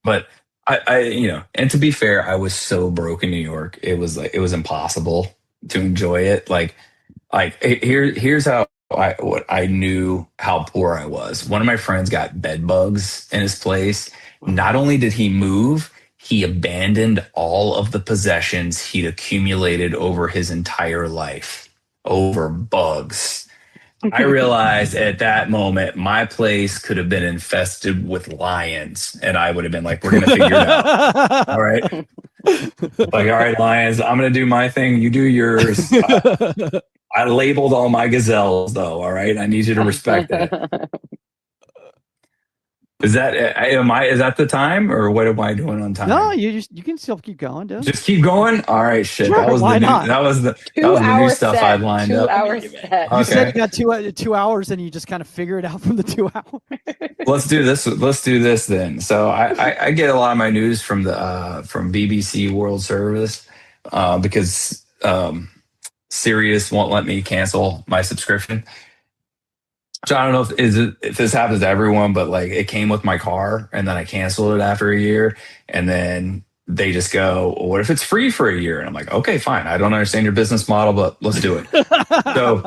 But and to be fair, I was so broke in New York. It was like it was impossible to enjoy it. Here's how what I knew how poor I was. One of my friends got bed bugs in his place. Not only did he move, he abandoned all of the possessions he'd accumulated over his entire life over bugs. I realized at that moment my place could have been infested with lions, and I would have been like, "We're gonna figure it out." All right, like, all right, lions, I'm gonna do my thing, you do yours. I labeled all my gazelles, though. All right, I need you to respect that. Is that am I? Is that the time, or what am I doing on time? No, you can still keep going, dude. Just keep going. All right, shit. Sure, why not? That was the new stuff set, I'd lined up. 2 hour set. You said you got 2 hours, and you just kind of figure it out from the 2 hours. Let's do this. Let's do this then. So I get a lot of my news from the from BBC World Service because Sirius won't let me cancel my subscription. So I don't know if this happens to everyone, but like it came with my car and then I canceled it after a year, and then they just go, well, what if it's free for a year? And I'm like, okay, fine. I don't understand your business model, but let's do it. So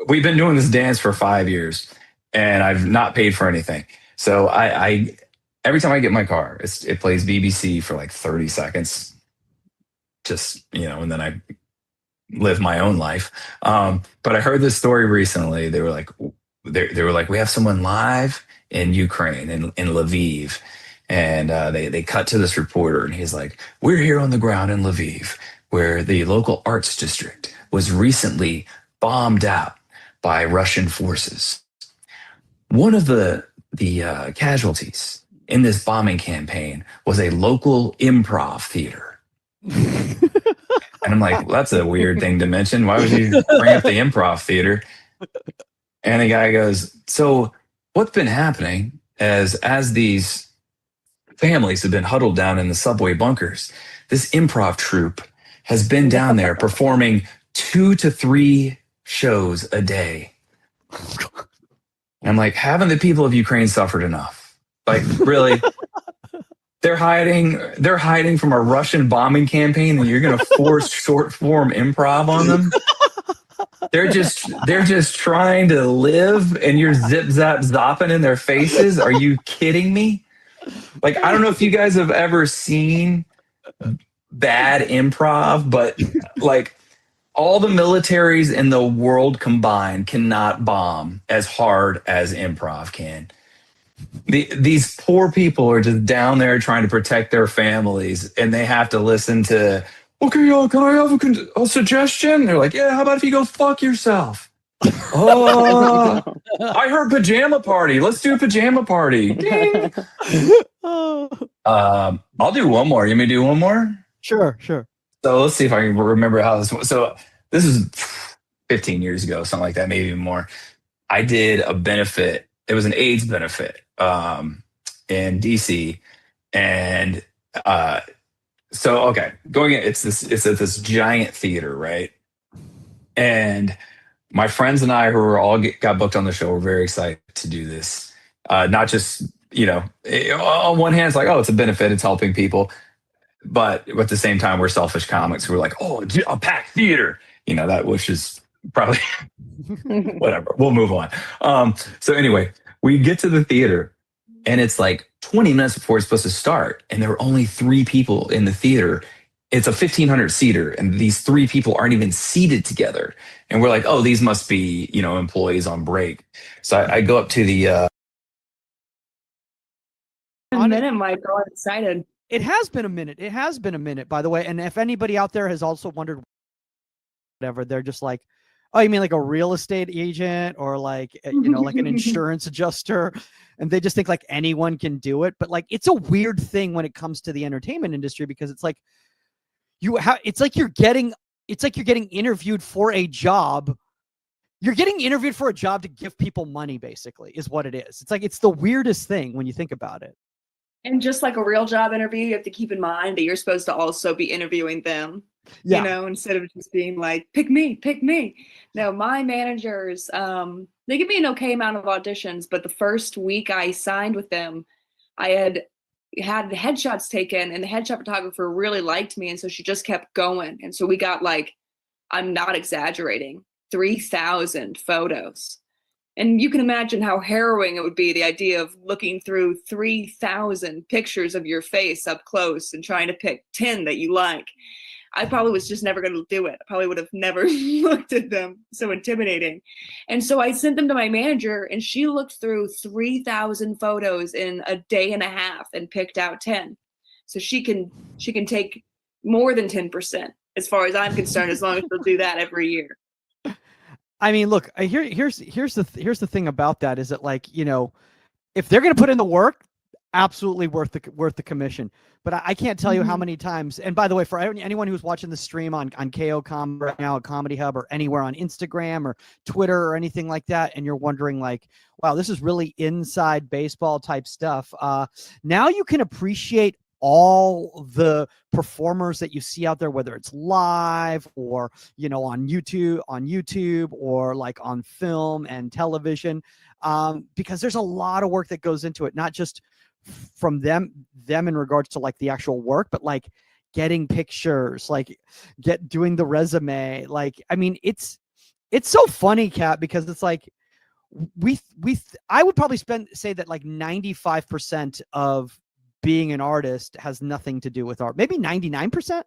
we've been doing this dance for 5 years, and I've not paid for anything. So I every time I get in my car, it plays BBC for like 30 seconds, just and then I live my own life. But I heard this story recently. They were like, we have someone live in Ukraine, in Lviv. And they cut to this reporter, and he's like, we're here on the ground in Lviv, where the local arts district was recently bombed out by Russian forces. One of the casualties in this bombing campaign was a local improv theater. And I'm like, well, that's a weird thing to mention. Why would you bring up the improv theater? And the guy goes, so what's been happening as these families have been huddled down in the subway bunkers, this improv troupe has been down there performing 2 to 3 shows a day. And I'm like, haven't the people of Ukraine suffered enough? Like, really? They're hiding from a Russian bombing campaign, and you're going to force short form improv on them? They're just trying to live, and you're zip zap zopping in their faces. Are you kidding me? Like, I don't know if you guys have ever seen bad improv, but like all the militaries in the world combined cannot bomb as hard as improv can. These poor people are just down there trying to protect their families, and they have to listen to, okay, y'all, can I have a suggestion? They're like, yeah, how about if you go fuck yourself? Oh, I heard pajama party. Let's do a pajama party. Ding. I'll do one more. You may do one more? Sure. So let's see if I can remember how this was. So this is 15 years ago, something like that, maybe even more. I did a benefit. It was an AIDS benefit in DC. And so, okay, going in, it's at this giant theater, right? And my friends and I, who were all got booked on the show, were very excited to do this. Not just, on one hand, it's like, oh, it's a benefit, it's helping people. But at the same time, we're selfish comics who are like, oh, a packed theater, that, which is probably whatever. We'll move on. So anyway, we get to the theater, and it's like 20 minutes before it's supposed to start, and there were only 3 people in the theater. It's a 1,500 seater, and these 3 people aren't even seated together. And we're like, oh, these must be, employees on break. So I go up to the. A minute, Michael. I'm excited. It has been a minute. It has been a minute, by the way. And if anybody out there has also wondered, whatever, they're just like, oh, you mean like a real estate agent or like, like an insurance adjuster? And they just think like anyone can do it. But like, it's a weird thing when it comes to the entertainment industry, because it's like it's like you're getting interviewed for a job. You're getting interviewed for a job to give people money, basically, is what it is. It's like, it's the weirdest thing when you think about it. And just like a real job interview, you have to keep in mind that you're supposed to also be interviewing them, instead of just being like, pick me, pick me. No, my managers, they give me an okay amount of auditions, but the first week I signed with them, I had the headshots taken, and the headshot photographer really liked me, and so she just kept going. And so we got, like, I'm not exaggerating, 3,000 photos. And you can imagine how harrowing it would be, the idea of looking through 3,000 pictures of your face up close and trying to pick 10 that you like. I probably was just never going to do it. I probably would have never looked at them. So intimidating. And so I sent them to my manager, and she looked through 3,000 photos in a day and a half and picked out 10. So she can take more than 10%, as far as I'm concerned, as long as she'll do that every year. I mean, look, here's the thing about that is that, like, you know, if they're going to put in the work, absolutely worth the commission. But I can't tell you how many times. And by the way, for anyone who's watching the stream on KO Com right now, at Comedy Hub, or anywhere on Instagram or Twitter or anything like that, and you're wondering, like, wow, this is really inside baseball type stuff. Now you can appreciate all the performers that you see out there, whether it's live or, you know, on YouTube or like on film and television, because there's a lot of work that goes into it, not just from them in regards to like the actual work, but like getting pictures, like doing the resume. Like, I mean, it's so funny, Kat, because it's like I would probably say that like 95% of being an artist has nothing to do with art. Maybe 99%.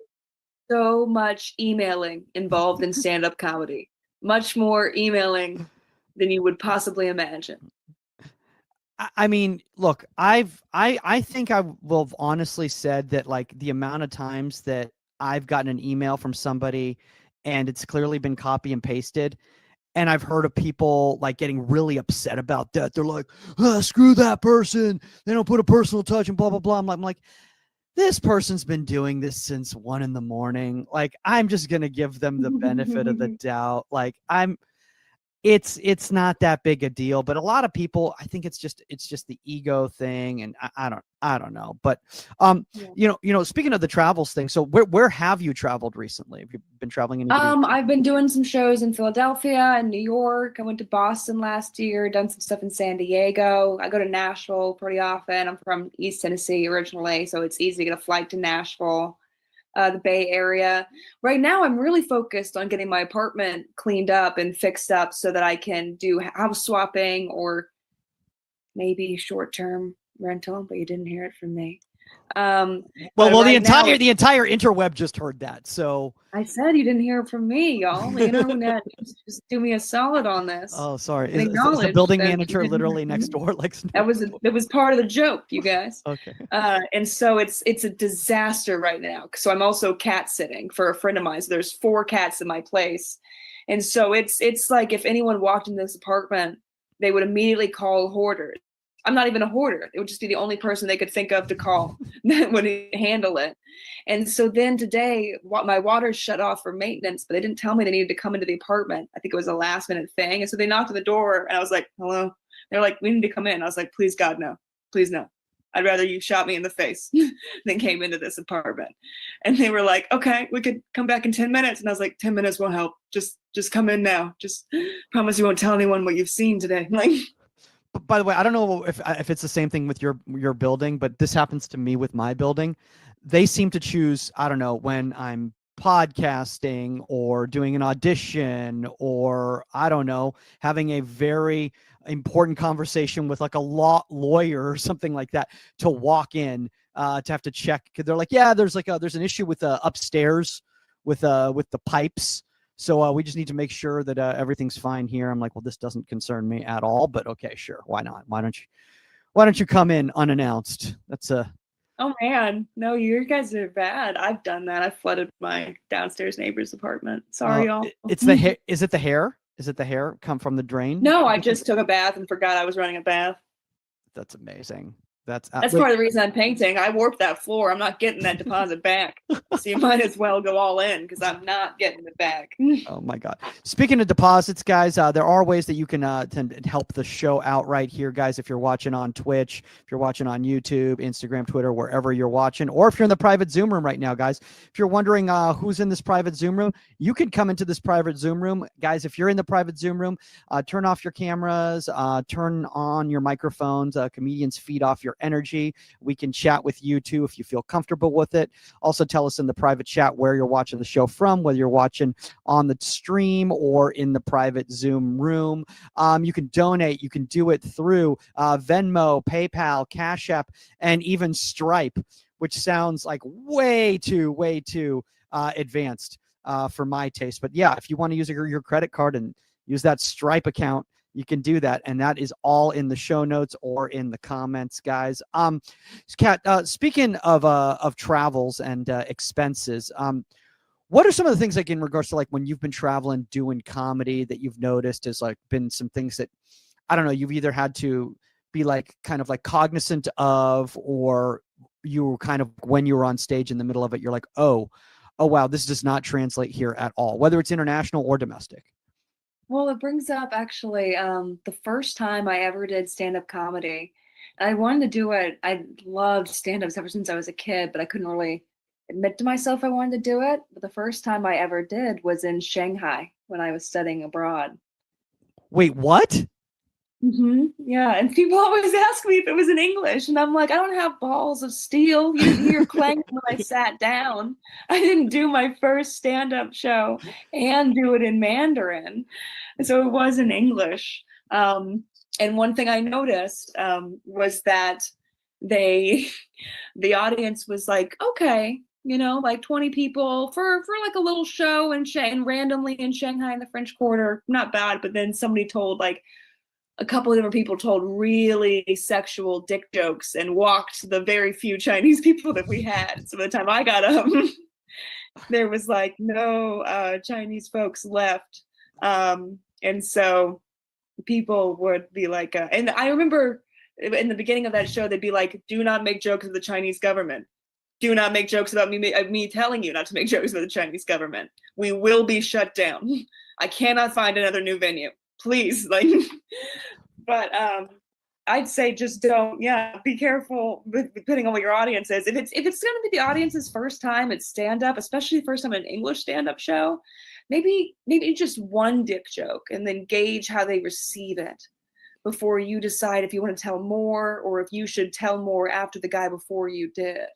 So much emailing involved in stand-up comedy. Much more emailing than you would possibly imagine. I mean, look, I think I will have honestly said that, like, the amount of times that I've gotten an email from somebody and it's clearly been copy and pasted, and I've heard of people like getting really upset about that. They're like, screw that person. They don't put a personal touch and blah, blah, blah. I'm like, this person's been doing this since 1 a.m. Like, I'm just going to give them the benefit of the doubt. Like, it's not that big a deal, but a lot of people, I think it's just the ego thing. And I don't know, but, you know, speaking of the travels thing, so where have you traveled recently? Have you been traveling in? I've been doing some shows in Philadelphia and New York. I went to Boston last year, done some stuff in San Diego. I go to Nashville pretty often. I'm from East Tennessee originally, so it's easy to get a flight to Nashville. The Bay Area. Right now, I'm really focused on getting my apartment cleaned up and fixed up so that I can do house swapping or maybe short-term rental, but you didn't hear it from me. Well, the entire interweb just heard that. So I said you didn't hear it from me, y'all. You know, just do me a solid on this. Oh, sorry. Is the building manager literally next door? Like, that was part of the joke, you guys. Okay. And so it's a disaster right now. So I'm also cat sitting for a friend of mine. So there's 4 cats in my place, and so it's like if anyone walked in this apartment, they would immediately call hoarders. I'm not even a hoarder. It would just be the only person they could think of to call that would handle it. And so then today, my water's shut off for maintenance, but they didn't tell me they needed to come into the apartment. I think it was a last minute thing. And so they knocked on the door, and I was like, hello. They're like, we need to come in. I was like, please, God, no. Please, no. I'd rather you shot me in the face than came into this apartment. And they were like, okay, we could come back in 10 minutes. And I was like, 10 minutes won't help. Just come in now. Just promise you won't tell anyone what you've seen today. Like, by the way, I don't know if it's the same thing with your building, but this happens to me with my building. They seem to choose, I don't know, when I'm podcasting or doing an audition or, I don't know, having a very important conversation with like a lawyer or something like that, to walk in, to have to check. Cause they're like, yeah, there's an issue with upstairs with the pipes. So we just need to make sure that everything's fine here. I'm like, well, this doesn't concern me at all, but okay, sure. Why not? Why don't you come in unannounced? That's oh man, no, you guys are bad. I've done that. I flooded my downstairs neighbor's apartment. Sorry, y'all. It's the hair. Is it the hair? Is it the hair come from the drain? No, I just took a bath and forgot I was running a bath. That's amazing. That's part of the reason I'm painting. I warped that floor. I'm not getting that deposit back. So you might as well go all in, because I'm not getting it back. Oh my God. Speaking of deposits, guys, there are ways that you can help the show out right here, guys. If you're watching on Twitch, if you're watching on YouTube, Instagram, Twitter, wherever you're watching, or if you're in the private Zoom room right now, guys, if you're wondering who's in this private Zoom room, you can come into this private Zoom room. Guys, if you're in the private Zoom room, turn off your cameras, turn on your microphones, comedians feed off your energy. We can chat with you too if you feel comfortable with it. Also tell us in the private chat where you're watching the show from, whether you're watching on the stream or in the private Zoom room. You can donate. You can do it through Venmo, PayPal, Cash App, and even Stripe, which sounds like way too advanced for my taste. But yeah, if you want to use your credit card and use that Stripe account, you can do that, and that is all in the show notes or in the comments, guys. Kat, speaking of travels and expenses, what are some of the things, like in regards to like when you've been traveling doing comedy, that you've noticed has like been some things that, I don't know, you've either had to be like kind of like cognizant of, or you were kind of, when you were on stage in the middle of it, you're like, oh wow, this does not translate here at all, whether it's international or domestic? Well, it brings up actually the first time I ever did stand-up comedy. I wanted to do it. I loved stand-ups ever since I was a kid, but I couldn't really admit to myself I wanted to do it. But the first time I ever did was in Shanghai when I was studying abroad. Wait, what? Yeah, and people always ask me if it was in English, and I'm like, I don't have balls of steel. You hear clanging when I sat down. I didn't do my first stand-up show and do it in Mandarin, so it was in English. And one thing I noticed was that the audience was like, okay, you know, like 20 people for like a little show and randomly in Shanghai in the French Quarter, not bad. But then somebody told like, a couple of different people told really sexual dick jokes and walked the very few Chinese people that we had. So by the time I got up, there was like no Chinese folks left. And so people would be like, and I remember in the beginning of that show, they'd be like, do not make jokes of the Chinese government. Do not make jokes about me telling you not to make jokes about the Chinese government. We will be shut down. I cannot find another new venue. Please, like, but I'd say just don't, be careful with depending on what your audience is. If it's going to be the audience's first time at stand up, especially first time at an English stand up show, maybe just one dick joke and then gauge how they receive it before you decide if you want to tell more or if you should tell more after the guy before you did.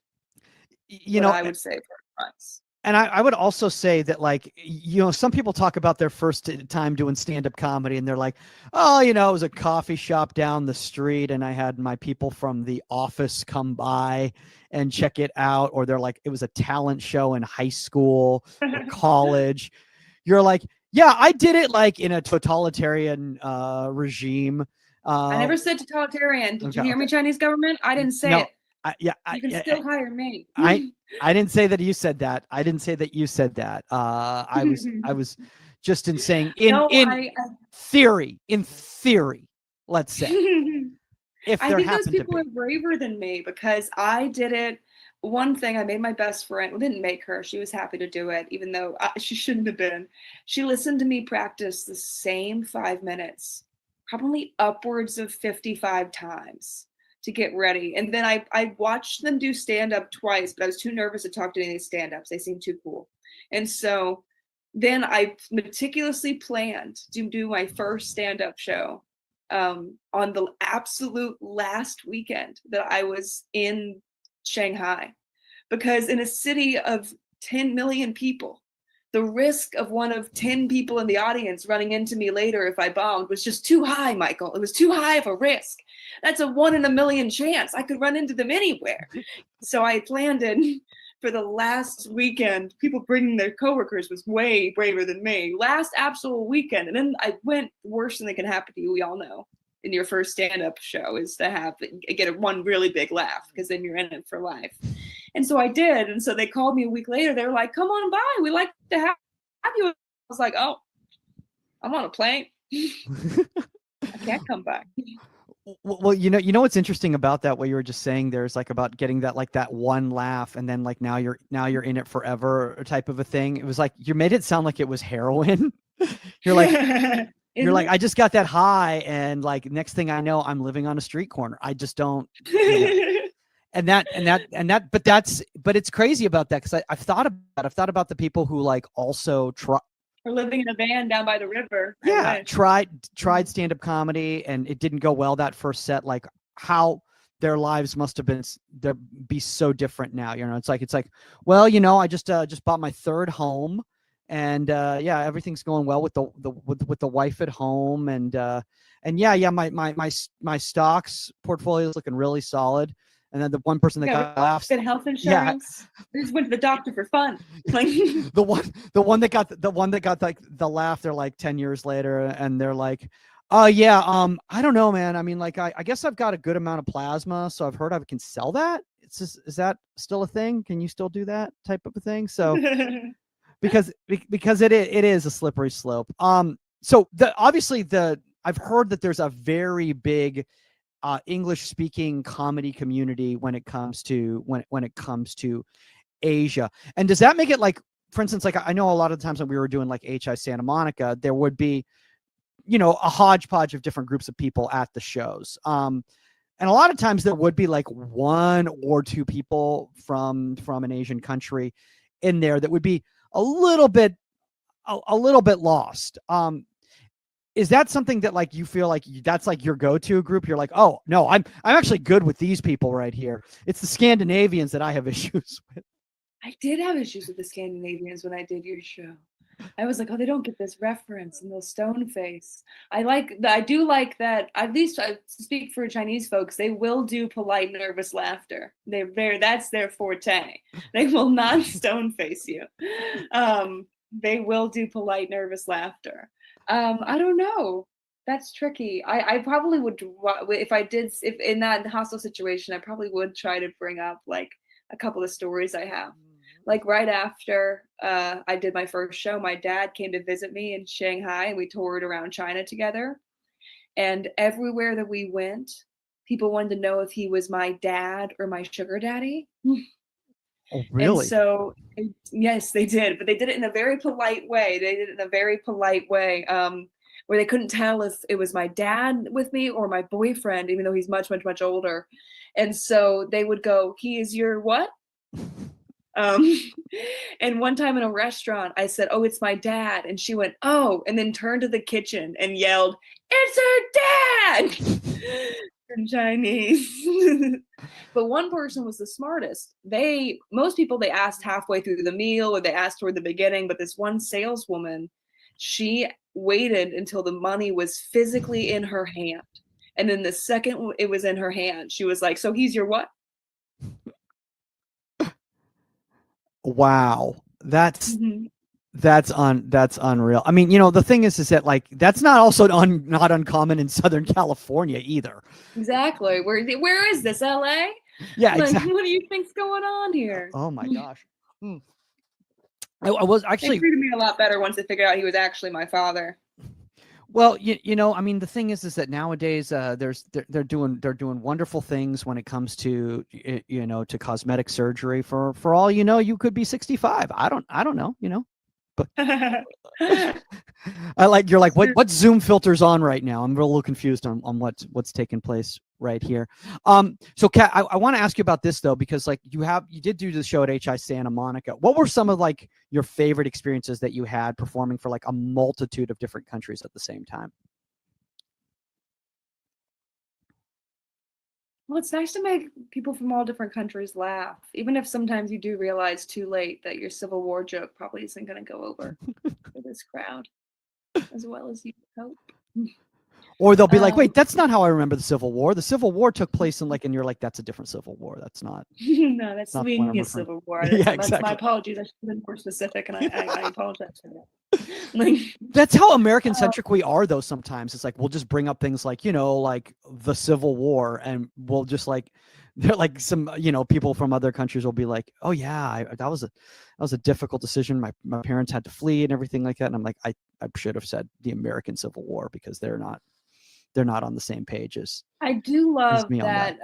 You know, I would say for advice. And I would also say that, like, you know, some people talk about their first time doing stand-up comedy and they're like, oh, you know, it was a coffee shop down the street and I had my people from the office come by and check it out. Or they're like, it was a talent show in high school or college. You're like, yeah, I did it like in a totalitarian regime. I never said totalitarian. Did you hear me, Chinese government? I didn't say it. You can still hire me. I didn't say that you said that. I didn't say that you said that. I was just saying in theory, let's say. If I think those people are braver than me because I did it. One thing, I made my best friend, didn't make her. She was happy to do it, even though she shouldn't have been. She listened to me practice the same 5 minutes, probably upwards of 55 times. To get ready. And then I watched them do stand-up twice, but I was too nervous to talk to any of these stand-ups. They seemed too cool. And so then I meticulously planned to do my first stand-up show on the absolute last weekend that I was in Shanghai. Because in a city of 10 million people, the risk of one of 10 people in the audience running into me later if I bombed was just too high, Michael. It was too high of a risk. That's a 1 in a million chance. I could run into them anywhere. So I planned it for the last weekend. People bringing their coworkers was way braver than me. Last absolute weekend. And then I went, the worst thing that can happen to you, we all know, in your first stand-up show is to get one really big laugh because then you're in it for life. And so I did. And so they called me a week later. They were like, come on by. We'd like to have you. I was like, oh, I'm on a plane. I can't come back. Well, you know what's interesting about that, what you were just saying there is like about getting that, like that one laugh and then like now you're in it forever type of a thing. It was like, you made it sound like it was heroin. You're like, I just got that high and like next thing I know, I'm living on a street corner. I just don't. But it's crazy about that because I've thought about the people who like also try. Or living in a van down by the river. Yeah, tried stand-up comedy and it didn't go well that first set. Like how their lives must have been be so different now. You know, it's like, well, you know, I just bought my third home, and yeah, everything's going well with the wife at home, and yeah, my stocks portfolio is looking really solid. And then the one person that got laughs, good health insurance. Yeah. Just went to the doctor for fun. Like the one that got like the laugh, they're like 10 years later, and they're like, yeah, I don't know, man. I mean, like, I guess I've got a good amount of plasma, so I've heard I can sell that. It's just, is that still a thing? Can you still do that type of a thing? So because it is a slippery slope. So obviously I've heard that there's a very big English speaking comedy community when it comes to Asia. And does that make it like, for instance, like I know a lot of the times when we were doing like HI Santa Monica, there would be, you know, a hodgepodge of different groups of people at the shows. And a lot of times there would be like one or two people from an Asian country in there that would be a little bit lost. Is that something that like you feel like that's like your go-to group? You're like, oh no, I'm actually good with these people right here. It's the Scandinavians that I have issues with. I did have issues with the Scandinavians when I did your show. I was like, oh, they don't get this reference and they'll stone face. I do like that. At least I speak for Chinese folks. They will do polite, nervous laughter. That's their forte. They will not stone face you. They will do polite, nervous laughter. I don't know. That's tricky. I probably would, if in that hostile situation, I probably would try to bring up like a couple of stories I have. Like right after I did my first show, my dad came to visit me in Shanghai, and we toured around China together. And everywhere that we went, people wanted to know if he was my dad or my sugar daddy. Oh, really? And so, yes, they did, but they did it in a very polite way. Where they couldn't tell if it was my dad with me or my boyfriend, even though he's much, much, much older. And so they would go, "He is your what?" And one time in a restaurant, I said, "Oh, it's my dad," and she went, "Oh," and then turned to the kitchen and yelled, "It's her dad!" in Chinese. But one person was the smartest. Most people they asked halfway through the meal or they asked toward the beginning, but this one saleswoman, she waited until the money was physically in her hand. And then the second it was in her hand, she was like, "So he's your what?" Wow. That's unreal. I mean, you know, the thing is that like that's not also not uncommon in Southern California either. Exactly. Where is this? LA? Yeah, like, exactly. What do you think's going on here? Oh my gosh. I was actually, they treated me a lot better once they figured out he was actually my father. Well, you know, I mean, the thing is that nowadays they're doing wonderful things when it comes to, you know, to cosmetic surgery. For all you know, you could be 65. I don't know, you know. But you're like, what Zoom filter's on right now? I'm a little confused on what's taking place right here. So Kat, I want to ask you about this though, because like you did do the show at HI Santa Monica. What were some of like your favorite experiences that you had performing for like a multitude of different countries at the same time? Well, it's nice to make people from all different countries laugh, even if sometimes you do realize too late that your Civil War joke probably isn't going to go over for this crowd as well as you hope. Or they'll be like, wait, that's not how I remember the Civil War. The Civil War took place in like, and you're like, that's a different Civil War. That's not. No, that's Slovenia's Civil War. That's my apologies. I should have been more specific, and I apologize for that. That's how American centric we are though. Sometimes it's like, we'll just bring up things like, you know, like the Civil War, and we'll just like, they're like some, you know, people from other countries will be like, oh yeah, that was a difficult decision. My parents had to flee and everything like that. And I'm like, I should have said the American Civil War, because they're not on the same page as. I do love that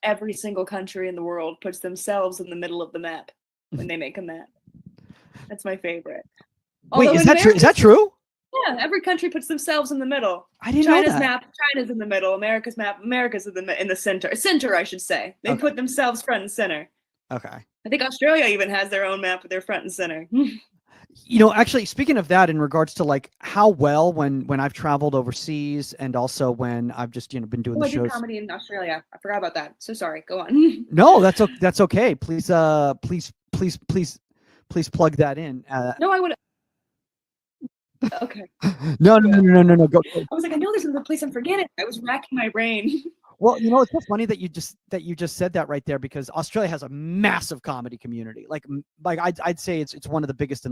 every single country in the world puts themselves in the middle of the map when they make a map. That's my favorite. Wait, is that true? Is that true? Yeah, every country puts themselves in the middle. I didn't know that. China's map, China's in the middle. America's map, America's in the center. Center, I should say. They put themselves front and center. Okay. I think Australia even has their own map with their front and center. You know, actually, speaking of that, in regards to like how well when I've traveled overseas, and also when I've just been doing the I did shows. comedy in Australia. I forgot about that. So sorry. Go on. No, that's okay. Please, please plug that in. No, I would. Okay. No. Go. I was like, I know there's another place I'm forgetting. I was racking my brain. Well, it's so funny that you just said that right there, because Australia has a massive comedy community. Like I'd say it's one of the biggest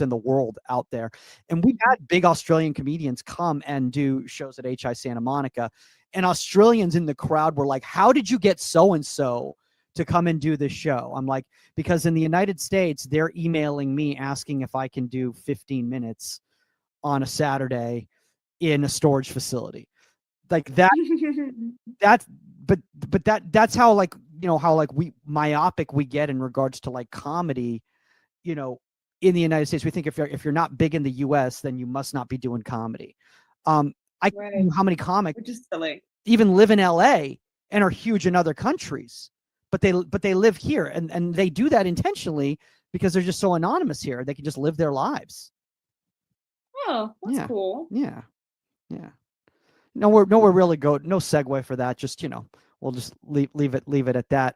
in the world out there. And we've had big Australian comedians come and do shows at HI Santa Monica, and Australians in the crowd were like, "How did you get so and so to come and do this show?" I'm like, because in the United States, they're emailing me asking if I can do 15 minutes on a Saturday in a storage facility. Like that. That's how, like, how like we myopic we get in regards to like comedy, in the United States. We think if you're not big in the US, then you must not be doing comedy. I Right. don't know how many comics Which is silly. even live in LA and are huge in other countries, but they live here, and they do that intentionally because they're just so anonymous here. They can just live their lives. Oh, that's Yeah. cool. Yeah. Nowhere really go. No segue for that. Just we'll just leave it at that.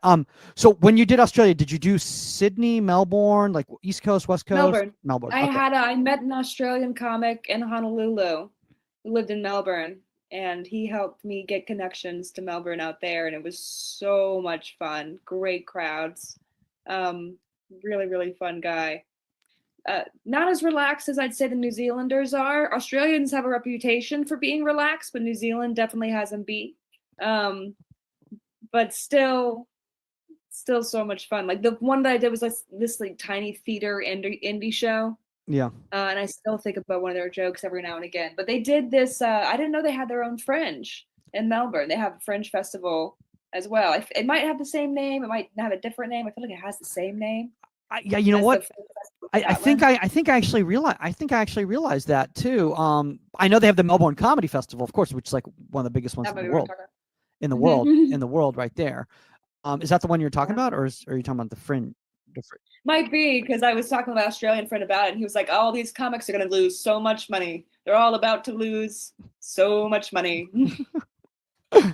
So when you did Australia, did you do Sydney, Melbourne, like East Coast, West Coast? Melbourne. Okay. I met an Australian comic in Honolulu who lived in Melbourne, and he helped me get connections to Melbourne out there, and it was so much fun. Great crowds. Really, really fun guy. Not as relaxed as I'd say the New Zealanders are. Australians have a reputation for being relaxed, but New Zealand definitely has them beat. But still so much fun. Like the one that I did was this like tiny theater indie show. Yeah. And I still think about one of their jokes every now and again. But they did this. I didn't know they had their own Fringe in Melbourne. They have a Fringe festival as well. It might have the same name. It might have a different name. I feel like it has the same name. Yeah, you know what? I think I actually realized that too. I know they have the Melbourne Comedy Festival, of course, which is like one of the biggest ones in the world. In the world, right there. Is that the one you're talking about, or are you talking about the Fringe? Might be, because I was talking with an Australian friend about it, and he was like, "All these comics are going to lose so much money. They're all about to lose so much money." I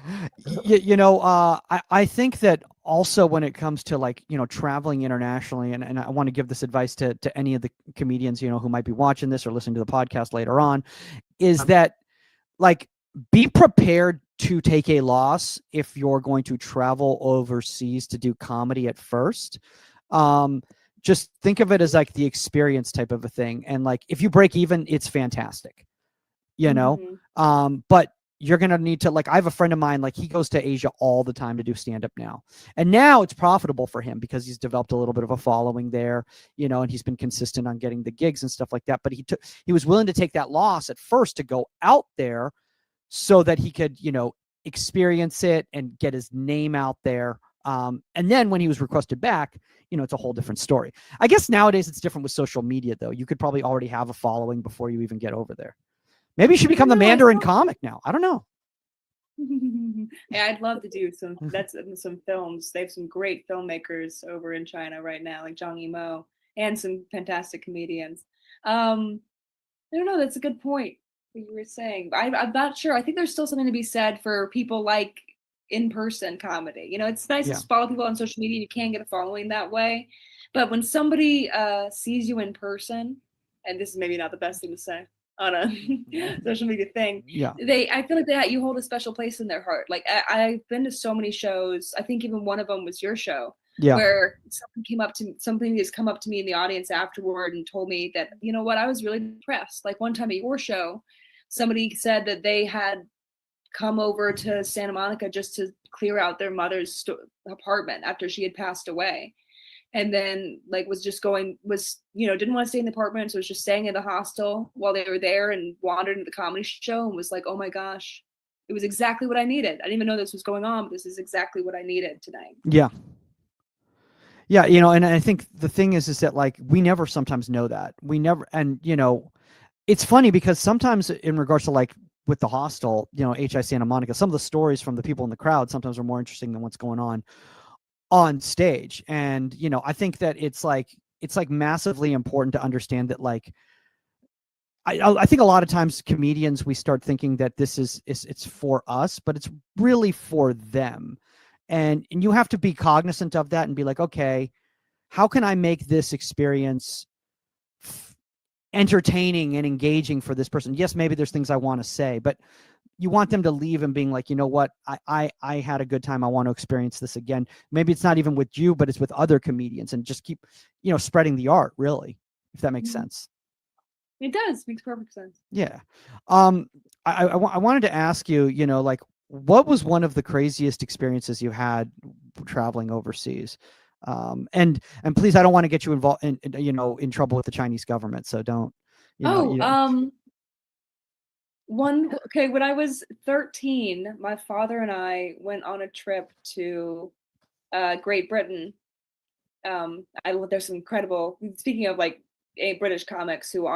think that also when it comes to like traveling internationally, and I want to give this advice to any of the comedians who might be watching this or listening to the podcast later on, is that like be prepared to take a loss if you're going to travel overseas to do comedy at first. Just think of it as like the experience type of a thing, and like if you break even, it's fantastic, but you're going to need to, like, I have a friend of mine, like he goes to Asia all the time to do stand-up now. And now it's profitable for him because he's developed a little bit of a following there, and he's been consistent on getting the gigs and stuff like that. But he was willing to take that loss at first to go out there so that he could, experience it and get his name out there. And then when he was requested back, it's a whole different story. I guess nowadays it's different with social media, though. You could probably already have a following before you even get over there. Maybe you should become the Mandarin comic now. I don't know. Yeah, I'd love to do some films. They have some great filmmakers over in China right now, like Zhang Yimou, and some fantastic comedians. I don't know. That's a good point, what you were saying. I'm not sure. I think there's still something to be said for people like in-person comedy. It's nice to follow people on social media. You can get a following that way. But when somebody sees you in person, and this is maybe not the best thing to say on a social media thing. Yeah. I feel like you hold a special place in their heart. Like I've been to so many shows. I think even one of them was your show. Yeah. Where something has come up to me in the audience afterward and told me that, you know what, I was really impressed. Like one time at your show, somebody said that they had come over to Santa Monica just to clear out their mother's apartment after she had passed away. And then like didn't want to stay in the apartment. So was just staying in the hostel while they were there, and wandered into the comedy show and was like, oh my gosh, it was exactly what I needed. I didn't even know this was going on, but this is exactly what I needed tonight. Yeah. Yeah. And I think the thing is that like, we never sometimes know that. We never, and it's funny because sometimes in regards to like with the hostel, HI Santa Monica, some of the stories from the people in the crowd sometimes are more interesting than what's going on stage. And I think that it's like it's like massively important to understand that, like, I think a lot of times comedians, we start thinking that this is it's for us, but it's really for them. And you have to be cognizant of that and be like, okay, how can I make this experience entertaining and engaging for this person? Yes, maybe there's things I want to say, but you want them to leave and being like, you know what, I had a good time. I want to experience this again. Maybe it's not even with you, but it's with other comedians, and just keep, spreading the art, really, if that makes sense. It does. Makes perfect sense. Yeah. I wanted to ask you, like, what was one of the craziest experiences you had traveling overseas? And please, I don't want to get you involved in trouble with the Chinese government. So don't, when I was 13, my father and I went on a trip to Great Britain. There's some incredible, speaking of like British comics who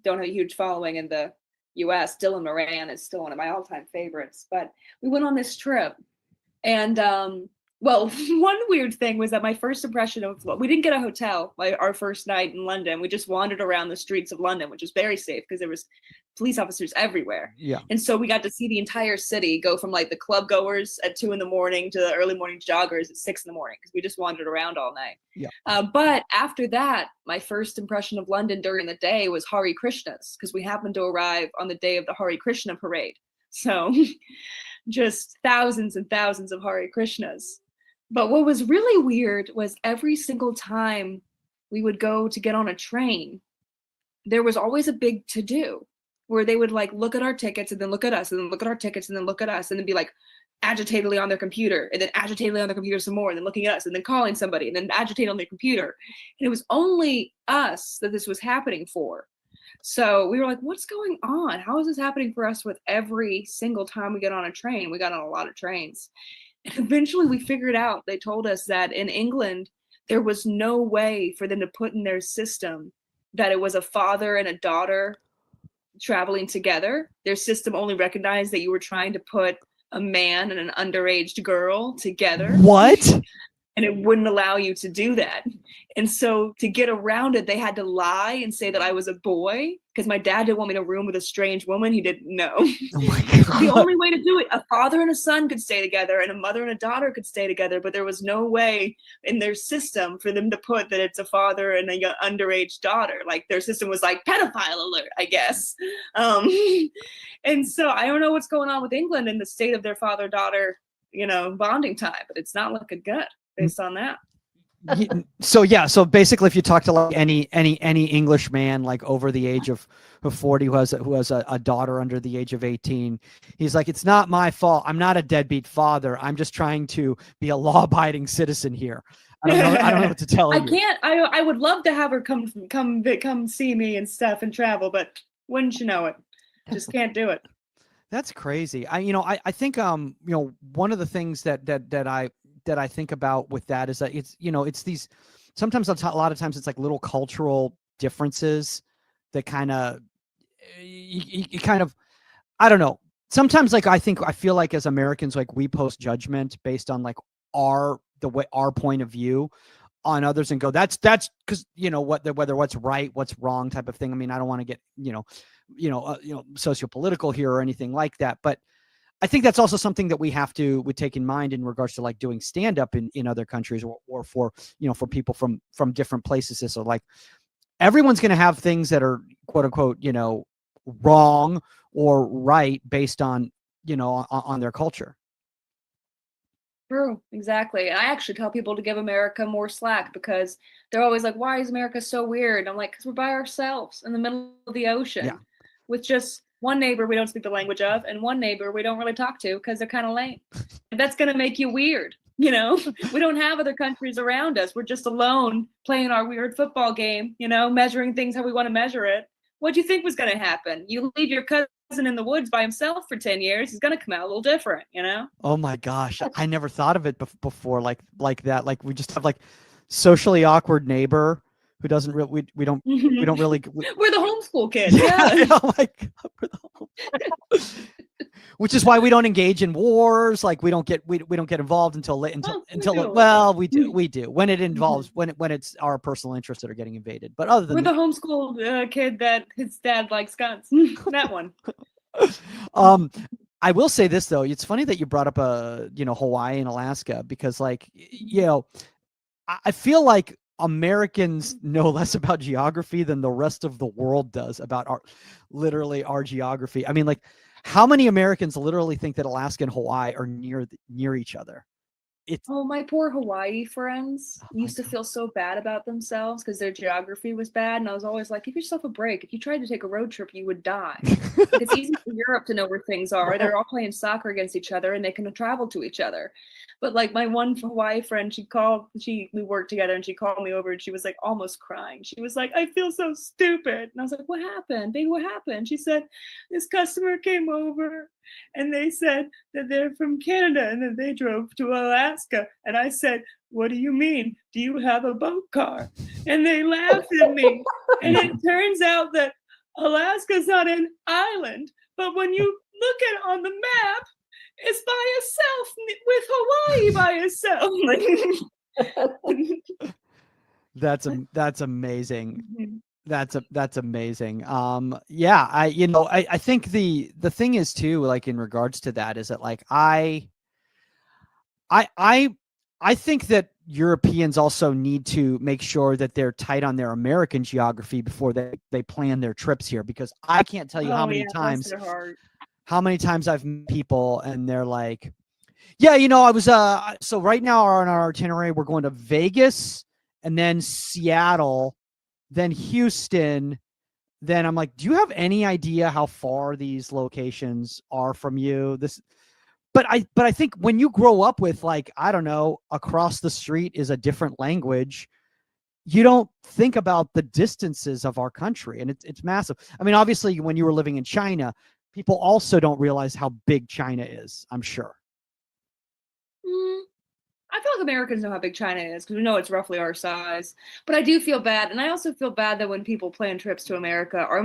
don't have a huge following in the US, Dylan Moran is still one of my all-time favorites. But we went on this trip, and one weird thing was that my first impression of, we didn't get a hotel our first night in London. We just wandered around the streets of London, which was very safe because there was police officers everywhere. Yeah. And so we got to see the entire city go from like the club goers at 2 a.m. to the early morning joggers at 6 a.m. because we just wandered around all night. Yeah. But after that, my first impression of London during the day was Hare Krishnas, because we happened to arrive on the day of the Hare Krishna parade. So just thousands and thousands of Hare Krishnas. But what was really weird was every single time we would go to get on a train, there was always a big to-do where they would like look at our tickets and then look at us and then look at our tickets and then look at us and then be like agitatedly on their computer and then agitatedly on their computer some more and then looking at us and then calling somebody and then agitate on their computer. And it was only us that this was happening for. So we were like, what's going on? How is this happening for us with every single time we get on a train? We got on a lot of trains. And eventually we figured out, they told us that in England, there was no way for them to put in their system that it was a father and a daughter traveling together. Their system only recognized that you were trying to put a man and an underage girl together. What? And it wouldn't allow you to do that. And so to get around it, they had to lie and say that I was a boy, because my dad didn't want me in a room with a strange woman. He didn't know. Oh my God. The only way to do it, a father and a son could stay together and a mother and a daughter could stay together, but there was no way in their system for them to put that it's a father and a underage daughter. Like their system was like pedophile alert, I guess. And so I don't know what's going on with England in the state of their father-daughter, bonding time, but it's not looking good based on that. So basically, if you talk to like any English man like over the age of 40 who has a daughter under the age of 18, he's like, it's not my fault. I'm not a deadbeat father. I'm just trying to be a law-abiding citizen here. I don't know what to tell you. I would love to have her come see me and stuff and travel, but wouldn't you know it, just can't do it. That's crazy. I think one of the things that I think about with that is that it's these, sometimes a lot of times it's like little cultural differences that kind of, I don't know. Sometimes like I feel like as Americans, like we post judgment based on like our point of view on others and go, that's because whether what's right, what's wrong type of thing. I mean, I don't want to get sociopolitical here or anything like that, but I think that's also something that we take in mind in regards to like doing stand up in other countries or for people from different places. So like everyone's going to have things that are quote unquote, wrong or right based on, on their culture. True, exactly. And I actually tell people to give America more slack because they're always like, why is America so weird? I'm like, because we're by ourselves in the middle of the ocean with just one neighbor we don't speak the language of and one neighbor we don't really talk to because they're kind of lame. That's going to make you weird. We don't have other countries around us. We're just alone playing our weird football game, measuring things how we want to measure it. What do you think was going to happen? You leave your cousin in the woods by himself for 10 years, he's going to come out a little different, Oh my gosh. I never thought of it before like that. Like we just have like socially awkward neighbor who doesn't really, we don't really. We're the homeschool kids. Yeah. Oh my God, we're the Which is why we don't engage in wars. Like we don't get involved until well, we do when it involves when it's our personal interests that are getting invaded. But other than we're the homeschooled kid that his dad likes guns. That one. I will say this though, it's funny that you brought up Hawaii and Alaska, because like I feel like Americans know less about geography than the rest of the world does about our geography. I mean, like, how many Americans literally think that Alaska and Hawaii are near each other? My poor Hawaii friends used to feel so bad about themselves because their geography was bad. And I was always like, give yourself a break. If you tried to take a road trip, you would die. Like, it's easy for Europe to know where things are. They're all playing soccer against each other and they can travel to each other. But like my one Hawaii friend, we worked together and she called me over and she was like almost crying. She was like, I feel so stupid. And I was like, what happened? Baby, what happened? She said, this customer came over and they said that they're from Canada and that they drove to Alaska. And I said, what do you mean? Do you have a boat car? And they laughed at me. And it turns out that Alaska's not an island, but when you look at it on the map, it's by itself with Hawaii by itself. That's amazing. That's amazing. I think the thing is too, like in regards to that, is that like I think that Europeans also need to make sure that they're tight on their American geography before they plan their trips here, because I can't tell you how many times I've met people and they're like, yeah, I was so right now on our itinerary we're going to Vegas and then Seattle, then Houston. Then I'm like, do you have any idea how far these locations are from you? But I think when you grow up with, like, I don't know, across the street is a different language, you don't think about the distances of our country, and it's massive. I mean, obviously when you were living in China, people also don't realize how big China is, I'm sure. I feel like Americans know how big China is because we know it's roughly our size. But I do feel bad, and I also feel bad that when people plan trips to America, our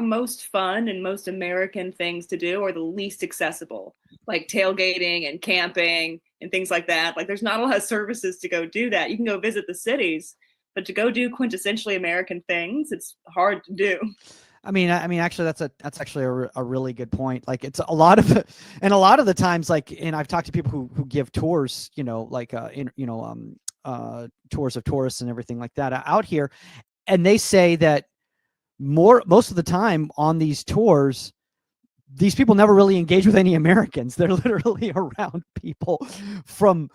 most fun and most American things to do are the least accessible, like tailgating and camping and things like that. Like, there's not a lot of services to go do that. You can go visit the cities, but to go do quintessentially American things, it's hard to do. I mean, actually, that's actually a really good point. Like, it's a lot of the times, like, and I've talked to people who give tours, like, tours of tourists and everything like that out here, and they say that most of the time on these tours, these people never really engage with any Americans. They're literally around people from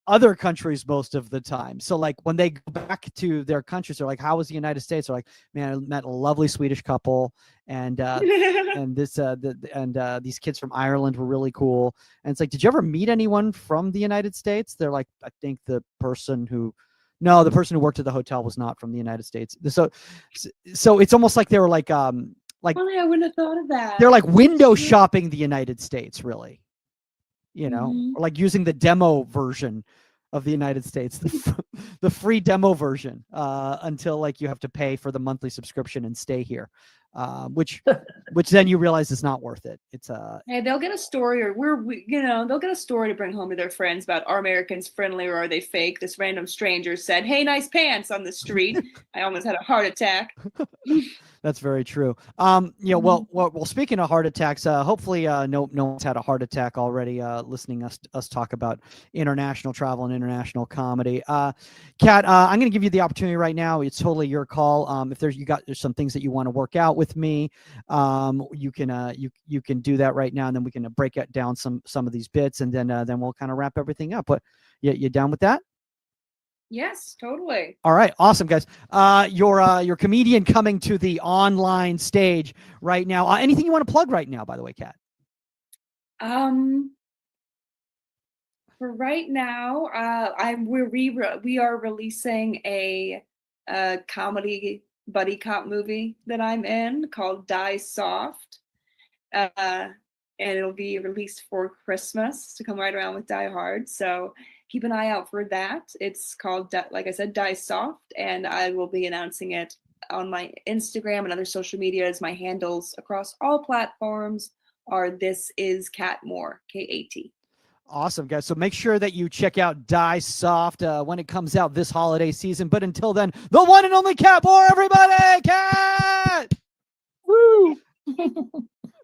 other countries most of the time. So like when they go back to their countries, they're like, how was the United States? They're like, man, I met a lovely Swedish couple, and these kids from Ireland were really cool. And it's like, did you ever meet anyone from the United States? They're like, I think the person who worked at the hotel was not from the United States. So it's almost like they were like Really, I wouldn't have thought of that. They're like window shopping the United States, really. Or like using the demo version of the United States, the free demo version, until like you have to pay for the monthly subscription and stay here, which then you realize is not worth it. It's hey, they'll get a story, or they'll get a story to bring home to their friends about, are Americans friendly or are they fake? This random stranger said, "Hey, nice pants" on the street. I almost had a heart attack. That's very true. Well, speaking of heart attacks, hopefully no one's had a heart attack already listening us talk about international travel and international comedy. Kat, I'm going to give you the opportunity right now. It's totally your call. If there's some things that you want to work out with me, you can do that right now, and then we can break it down some of these bits, and then we'll kind of wrap everything up. But you down with that? Yes, totally. All right, awesome, guys. Your comedian coming to the online stage right now. Anything you want to plug right now, by the way, Kat? For right now, we are releasing a comedy buddy cop movie that I'm in called Die Soft, and it'll be released for Christmas to come right around with Die Hard. So keep an eye out for that. It's called, like I said, Die Soft, and I will be announcing it on my Instagram and other social medias, my handles across all platforms are This Is Kat Moore, K-A-T. Awesome, guys. So make sure that you check out Die Soft when it comes out this holiday season. But until then, the one and only Kat Moore, everybody! Kat! Woo!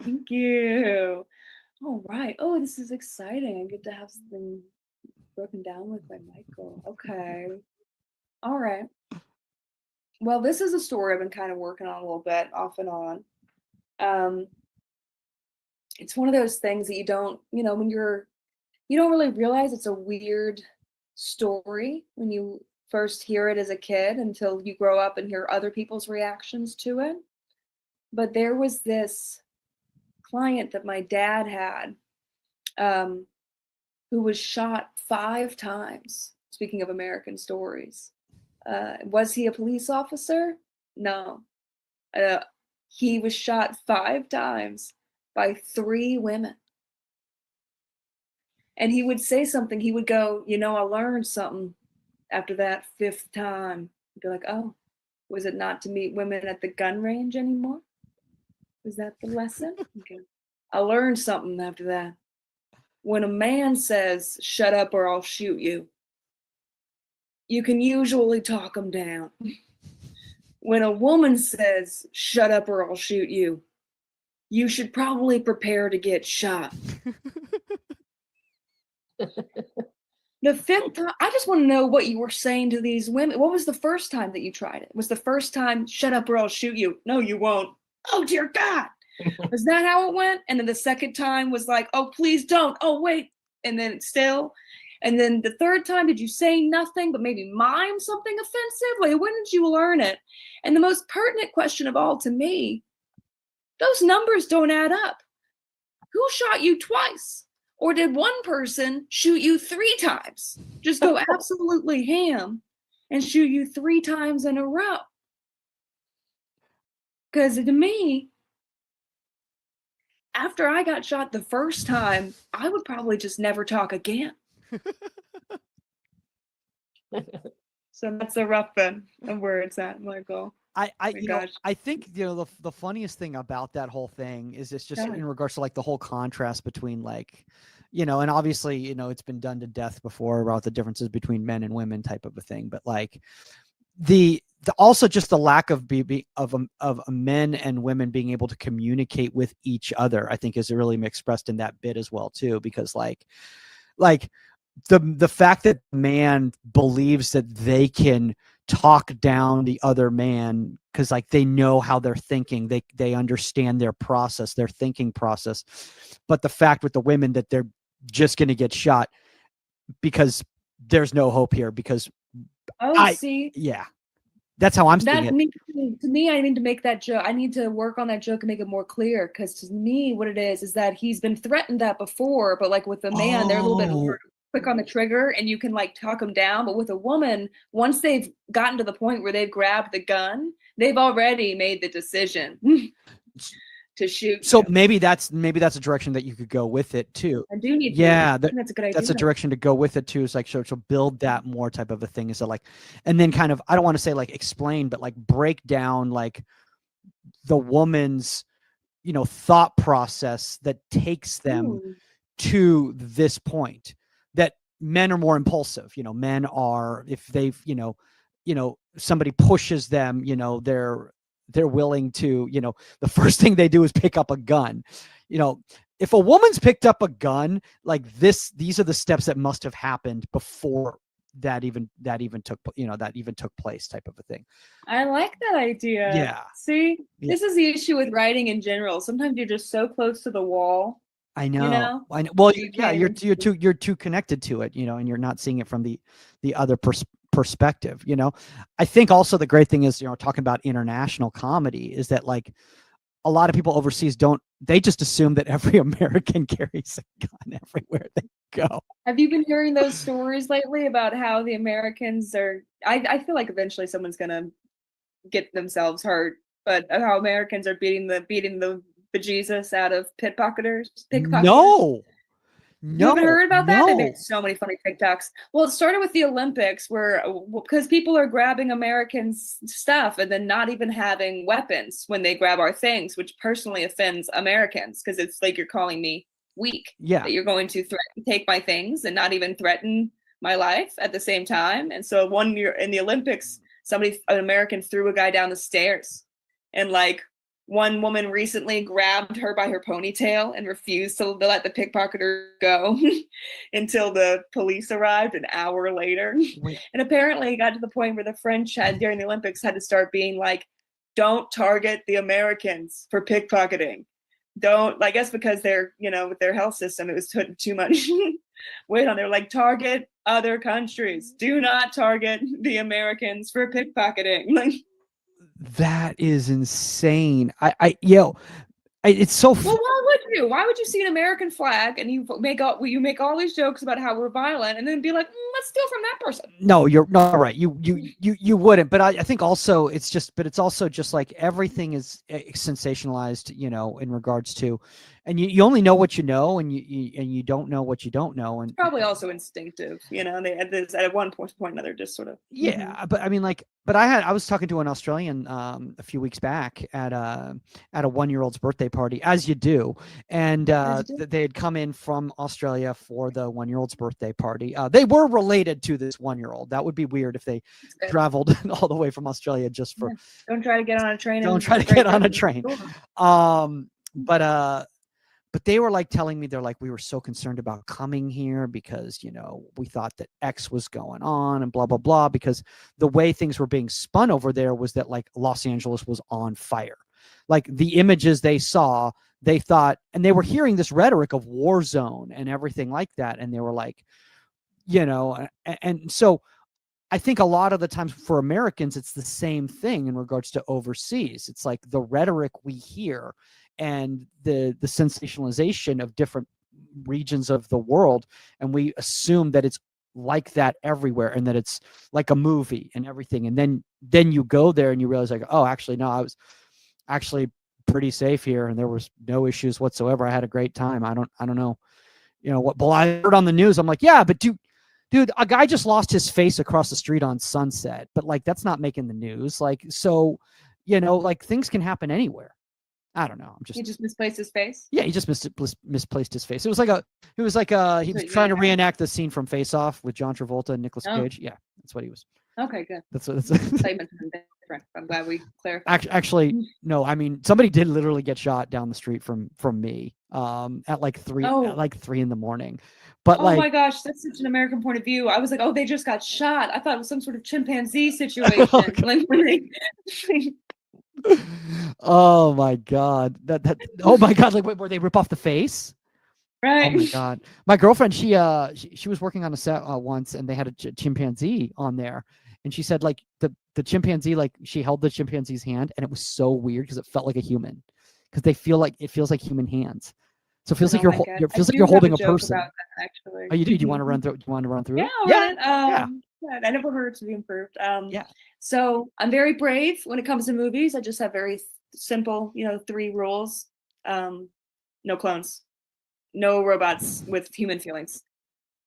Thank you. All right. Oh, this is exciting. I get to have something broken down with by Michael. Okay. All right. Well, this is a story I've been kind of working on a little bit, off and on. It's one of those things that you don't, when you don't really realize it's a weird story when you first hear it as a kid until you grow up and hear other people's reactions to it. But there was this client that my dad had who was shot 5 times. Speaking of American stories, was he a police officer? No. He was shot 5 times by 3 women. And he would say something. He would go, I learned something after that 5th time. I'd be like, oh, was it not to meet women at the gun range anymore? Was that the lesson? Okay. I learned something after that. When a man says, shut up or I'll shoot you, you can usually talk him down. When a woman says, shut up or I'll shoot you, you should probably prepare to get shot. The 5th time, I just want to know what you were saying to these women. What was the first time that you tried it? Was the first time, shut up or I'll shoot you? No, you won't. Oh, dear God. Was that how it went? And then the second time was like, oh, please don't. Oh, wait. And then still. And then the 3rd time, did you say nothing, but maybe mime something offensive? Like, when did you learn it? And the most pertinent question of all to me, those numbers don't add up. Who shot you twice? Or did one person shoot you 3 times? Just go absolutely ham and shoot you 3 times in a row. Because to me, after I got shot the first time, I would probably just never talk again. So that's the rough bit of where it's at, Michael. I think the funniest thing about that whole thing is it's just in regards to like the whole contrast between like, and obviously it's been done to death before about the differences between men and women type of a thing, but like the also just the lack of men and women being able to communicate with each other, I think is really expressed in that bit as well too, because like the fact that man believes that they can talk down the other man because like they know how they're thinking, they understand their process, their thinking process, but the fact with the women that they're just going to get shot because there's no hope here because that's how I'm seeing it. To me, I need to make that joke. I need to work on that joke and make it more clear, because to me what it is that he's been threatened that before, but like with the man, they're a little bit more quick on the trigger and you can like talk them down. But with a woman, once they've gotten to the point where they've grabbed the gun, they've already made the decision to shoot. So maybe that's a direction that you could go with it too. I do need that's a good idea. That's a direction to go with it too. It's like so build that more type of a thing. Is so like, and then kind of, I don't want to say like explain, but like break down like the woman's thought process that takes them to this point. That men are more impulsive. Men are, if they've somebody pushes them, they're willing to, the first thing they do is pick up a gun. If a woman's picked up a gun like this, these are the steps that must have happened before that even took place type of a thing. I like that idea. Yeah. See, this is the issue with writing in general. Sometimes you're just so close to the wall. I know. I know. Well, you're too connected to it, and you're not seeing it from the other perspective. I think also the great thing is, talking about international comedy is that like a lot of people overseas they just assume that every American carries a gun everywhere they go. Have you been hearing those stories lately about how the Americans are, I feel like eventually someone's going to get themselves hurt, but how Americans are beating the bejesus out of pickpocketers? No. You haven't heard about that? They No. made so many funny TikToks. Well, it started with the Olympics where because people are grabbing Americans' stuff and then not even having weapons when they grab our things, which personally offends Americans because it's like you're calling me weak. Yeah. That you're going to threaten to take my things and not even threaten my life at the same time. And so one year in the Olympics, an American threw a guy down the stairs, and like one woman recently grabbed her by her ponytail and refused to let the pickpocketer go until the police arrived an hour later. Wait. And apparently it got to the point where the French had during the Olympics had to start being like, don't target the Americans for pickpocketing. Don't, I guess because they're, with their health system, it was too much weight on. They're like, target other countries. Do not target the Americans for pickpocketing. Like, that is insane. It's so. Well, why would you? Why would you see an American flag and you make all these jokes about how we're violent and then be like, let's steal from that person? No, you're not right. You wouldn't. But I think also it's also just like everything is sensationalized, in regards to, and you only know what you know, and you don't know what you don't know, and it's probably also instinctive, They at one point or another just sort of. Yeah, but I mean, I was talking to an Australian a few weeks back at a 1-year-old's birthday party, as you do, and they had come in from Australia for the 1-year-old's birthday party. They were related to this 1-year-old. That would be weird if they traveled all the way from Australia just for. Don't try to get on a train. Don't try to get on a train. But they were like telling me, they're like, we were so concerned about coming here because, we thought that X was going on and blah, blah, blah, because the way things were being spun over there was that like Los Angeles was on fire. Like the images they saw, they thought, and they were hearing this rhetoric of war zone and everything like that. And they were like, and so I think a lot of the times for Americans, it's the same thing in regards to overseas. It's like the rhetoric we hear and the sensationalization of different regions of the world, and we assume that it's like that everywhere and that it's like a movie and everything, and then you go there and you realize like, oh, actually no, I was actually pretty safe here and there was no issues whatsoever. I had a great time. I don't know what, but I heard on the news, I'm like, yeah, but dude, a guy just lost his face across the street on Sunset, but like that's not making the news. Like, so like things can happen anywhere. I don't know. He just misplaced his face. Yeah, he just misplaced his face. It was like he was trying to reenact the scene from Face Off with John Travolta and Nicolas Cage. Yeah, that's what he was. Okay, good. That's different. I'm glad we clarified. Actually, no. I mean, somebody did literally get shot down the street from me. At like 3 in the morning. But oh my gosh, that's such an American point of view. I was like, oh, they just got shot. I thought it was some sort of chimpanzee situation. Like when they. Oh my god! Oh my god! Like, wait, where they rip off the face? Right. Oh my god! My girlfriend, she was working on a set once, and they had a chimpanzee on there, and she said like the chimpanzee, like she held the chimpanzee's hand, and it was so weird because it felt like a human, because it feels like human hands. So it feels like you're holding a person. That, actually. Oh, you do? Do you want to run through? Do you want to run through? Yeah. I never heard it to be improved. Yeah. So I'm very brave when it comes to movies. I just have very simple, 3 rules. No clones, no robots with human feelings,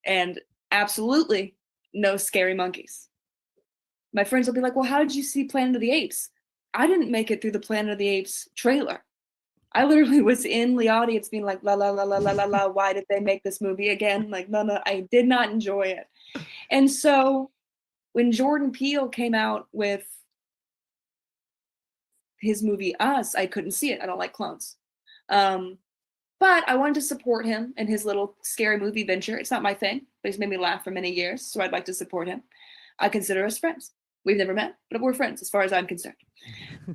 and absolutely no scary monkeys. My friends will be like, well, how did you see Planet of the Apes? I didn't make it through the Planet of the Apes trailer. I literally was in the audience being like, la, la, la, la, la, la, la, why did they make this movie again? Like, no, I did not enjoy it. And so when Jordan Peele came out with his movie Us, I couldn't see it. I don't like clones. But I wanted to support him in his little scary movie venture. It's not my thing, but he's made me laugh for many years, so I'd like to support him. I consider us friends. We've never met, but we're friends as far as I'm concerned.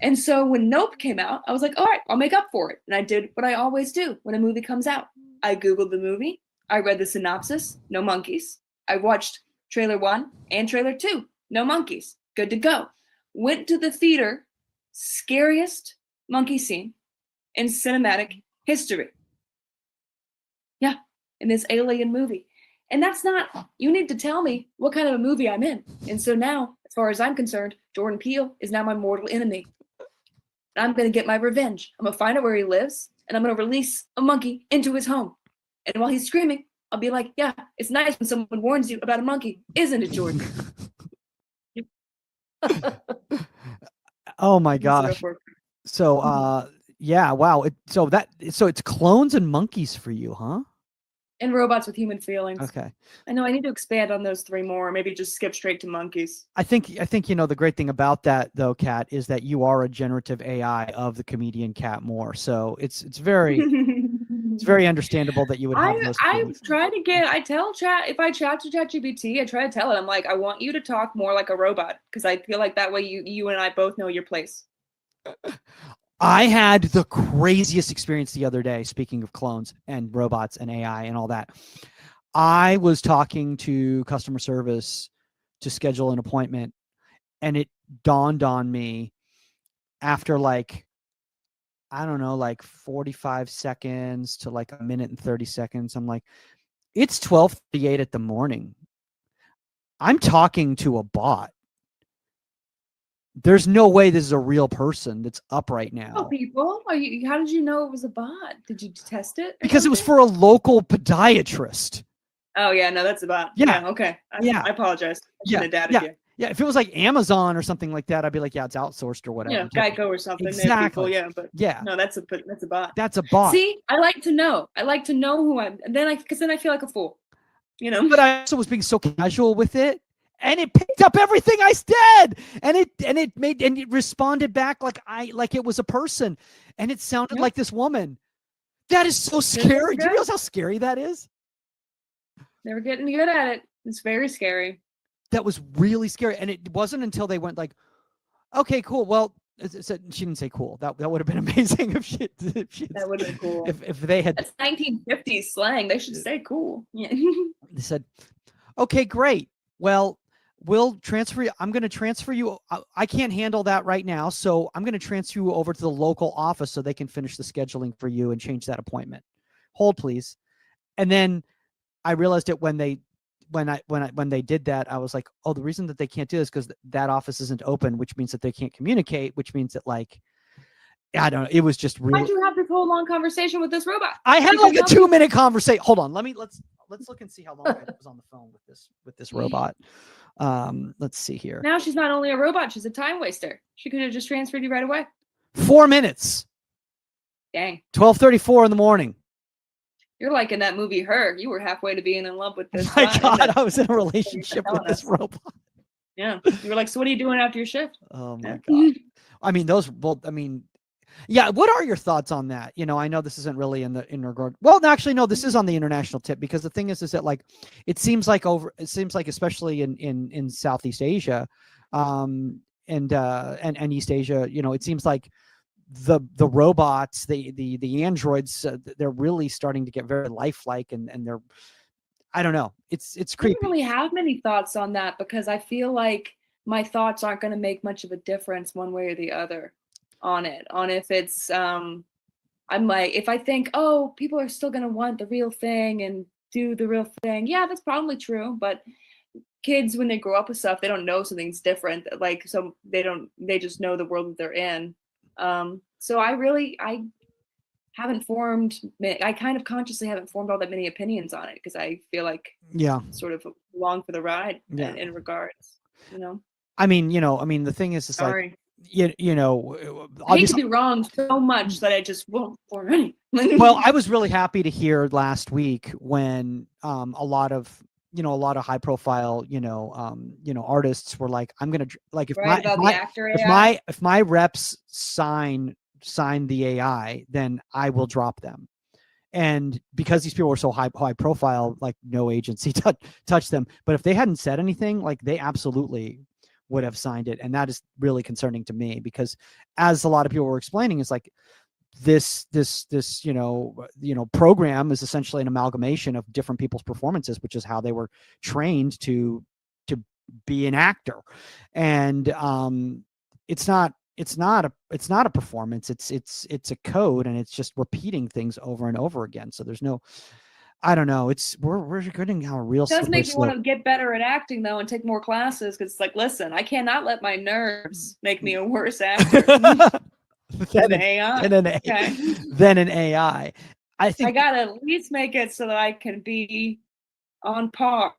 And so when Nope came out, I was like, all right, I'll make up for it. And I did what I always do when a movie comes out. I Googled the movie. I read the synopsis, no monkeys. I watched trailer 1 and trailer 2, no monkeys. Good to go. Went to the theater, scariest monkey scene in cinematic history. Yeah, in this alien movie. And that's not, you need to tell me what kind of a movie I'm in. And so now, as far as I'm concerned, Jordan Peele is now my mortal enemy. I'm going to get my revenge. I'm going to find out where he lives, and I'm going to release a monkey into his home. And while he's screaming, I'll be like, yeah, it's nice when someone warns you about a monkey, isn't it, Jordan? Oh my So gosh. So yeah, wow. So it's clones and monkeys for you, huh? And robots with human feelings. Okay. I know I need to expand on those 3 more, or maybe just skip straight to monkeys. I think the great thing about that though, Kat, is that you are a generative AI of the comedian Kat Moore. So it's very understandable that you would have those I feelings. try to get, I tell chat, if I chat to ChatGPT, I try to tell it, I'm like, I want you to talk more like a robot, because I feel like that way you and I both know your place. I had the craziest experience the other day, speaking of clones and robots and AI and all that. I was talking to customer service to schedule an appointment, and it dawned on me after like, I don't know, like 45 seconds to like a minute and 30 seconds. I'm like, it's 12:38 at the morning. I'm talking to a bot. There's no way this is a real person that's up right now. Oh, people, how did you know it was a bot? Did you test it? Because it was for a local podiatrist. Oh yeah, no, that's a bot. Yeah. Yeah, okay. Yeah. I apologize. I shouldn't have doubted you. Yeah, if it was like Amazon or something like that, I'd be like, yeah, it's outsourced or whatever. Yeah, Geico or something. Exactly. People, but yeah, no, that's a bot. That's a bot. See, I like to know. I like to know who I'm. Because then I feel like a fool. You know. But I also was being so casual with it, and it picked up everything I said, and it responded back like it was a person, and it sounded like this woman. That is so scary. Do you realize how scary that is? They were getting good at it. It's very scary. That was really scary. And it wasn't until they went like, okay, cool. Well, she didn't say cool. That would have been amazing if she that would have been cool. If they had. That's 1950s slang. They should say cool. Yeah. They said, okay, great. Well, we'll transfer you. I'm going to transfer you. I can't handle that right now. So I'm going to transfer you over to the local office so they can finish the scheduling for you and change that appointment. Hold, please. And then I realized it when they did that. I was like, oh, the reason that they can't do this because that office isn't open, which means that they can't communicate, which means that like, I don't know. It was just really. Why'd you have this whole long conversation with this robot? I had like a 2-minute conversation. Hold on. Let's look and see how long I was on the phone with this robot. Let's see here. Now she's not only a robot, she's a time waster. She could have just transferred you right away. 4 minutes. Dang. 12:34 in the morning. You're like in that movie Her. You were halfway to being in love with this. My God, I was in a relationship with this robot. Yeah. You were like, so what are you doing after your shift? Oh my God. I mean, yeah. What are your thoughts on that? You know, I know this isn't really in regard. Well, actually, no, this is on the international tip because the thing is that like, it seems like especially in Southeast Asia, and East Asia, you know, it seems like the robots, the androids, they're really starting to get very lifelike and they're, I don't know. It's creepy. I don't really have many thoughts on that because I feel like my thoughts aren't going to make much of a difference one way or the other on if it's I'm like, if I think, oh, people are still going to want the real thing and do the real thing. Yeah, that's probably true. But kids, when they grow up with stuff, they don't know something's different. Like, so they just know the world that they're in. So I haven't formed, I kind of consciously haven't formed all that many opinions on it because I feel like sort of along for the ride in regards, you know. I mean, the thing is, it's sorry. Like, you know, I hate to be wrong so much that I just won't form any. Well, I was really happy to hear last week when a lot of high profile, artists were like, I'm going to like, if my reps sign the AI, then I will drop them. And because these people were so high profile, like no agency touched them. But if they hadn't said anything, like they absolutely would have signed it. And that is really concerning to me because as a lot of people were explaining, it's like this program is essentially an amalgamation of different people's performances, which is how they were trained to be an actor. And it's not a performance. It's a code, and it's just repeating things over and over again. So there's no, I don't know. We're getting how real. It does make me want to get better at acting though, and take more classes. Because it's like, listen, I cannot let my nerves make me a worse actor than an AI. Than an AI. I I think gotta at least make it so that I can be on par.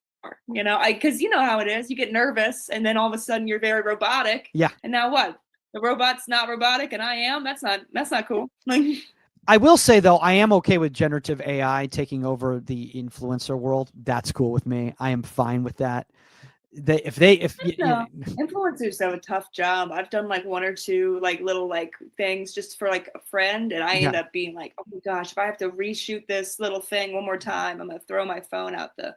You know, because you know how it is. You get nervous, and then all of a sudden you're very robotic. Yeah. And now what? The robot's not robotic, and I am. That's not cool. I will say though, I am okay with generative AI taking over the influencer world. That's cool with me. I am fine with that. If No, influencers have a tough job. I've done like one or two like little like things just for like a friend, and I end Yeah. up being like, oh my gosh, if I have to reshoot this little thing one more time, I'm gonna throw my phone out the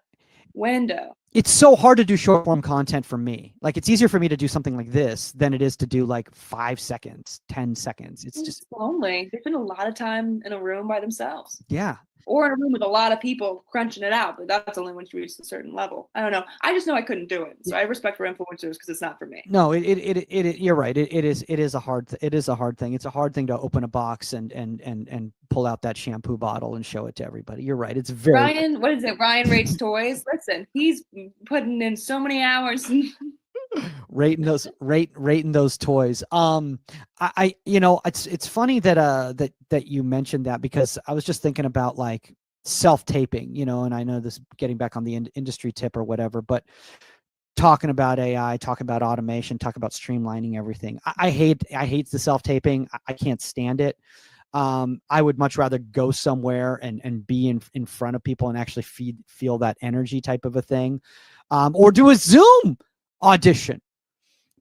window. It's so hard to do short form content for me. Like it's easier for me to do something like this than it is to do like 5 seconds, 10 seconds. It's just, It's lonely. They spend a lot of time in a room by themselves. yeah. Or in a room with a lot of people crunching it out, but that's only once you reach a certain level. I don't know. I just know I couldn't do it. So I have respect for influencers because it's not for me. No, you're right. It is a hard thing. It's a hard thing to open a box and pull out that shampoo bottle and show it to everybody. You're right. It's very Ryan, what is it? Ryan rates toys. Listen, he's putting in so many hours. rating those toys. It's funny that you mentioned that, because I was just thinking about like self-taping, and I know this getting back on the industry tip or whatever, but talking about AI, talking about automation, talking about streamlining everything. I hate the self-taping. I can't stand it. I would much rather go somewhere and be in front of people and actually feel that energy type of a thing, or do a Zoom audition.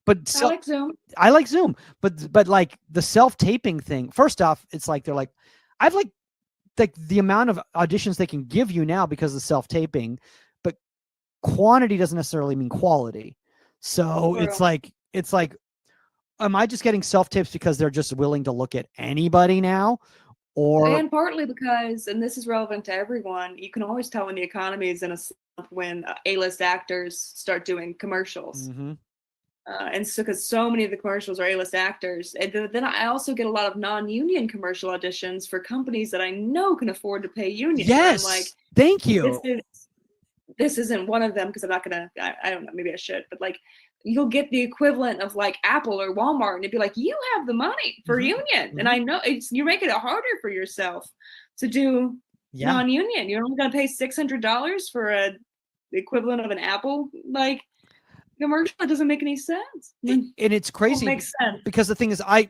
But I like Zoom. I like Zoom, but like the self-taping thing. First off, it's like they're like, I've like the amount of auditions they can give you now because of self-taping, but quantity doesn't necessarily mean quality. So True. it's like, am I just getting self-tapes because they're just willing to look at anybody now? Or And partly because, and this is relevant to everyone, you can always tell when the economy is in a slump when A-list actors start doing commercials. Mhm. And so, because so many of the commercials are A-list actors, and then I also get a lot of non-union commercial auditions for companies that I know can afford to pay unions. Yes, I'm like, thank you. this isn't one of them because I'm not gonna. I don't know. Maybe I should, but like, you'll get the equivalent of like Apple or Walmart, and it'd be like, you have the money for union, and I know you're making it harder for yourself to do non-union. You're only gonna pay $600 for the equivalent of an Apple like commercial. It doesn't make any sense. And it's crazy. It makes sense because the thing is, I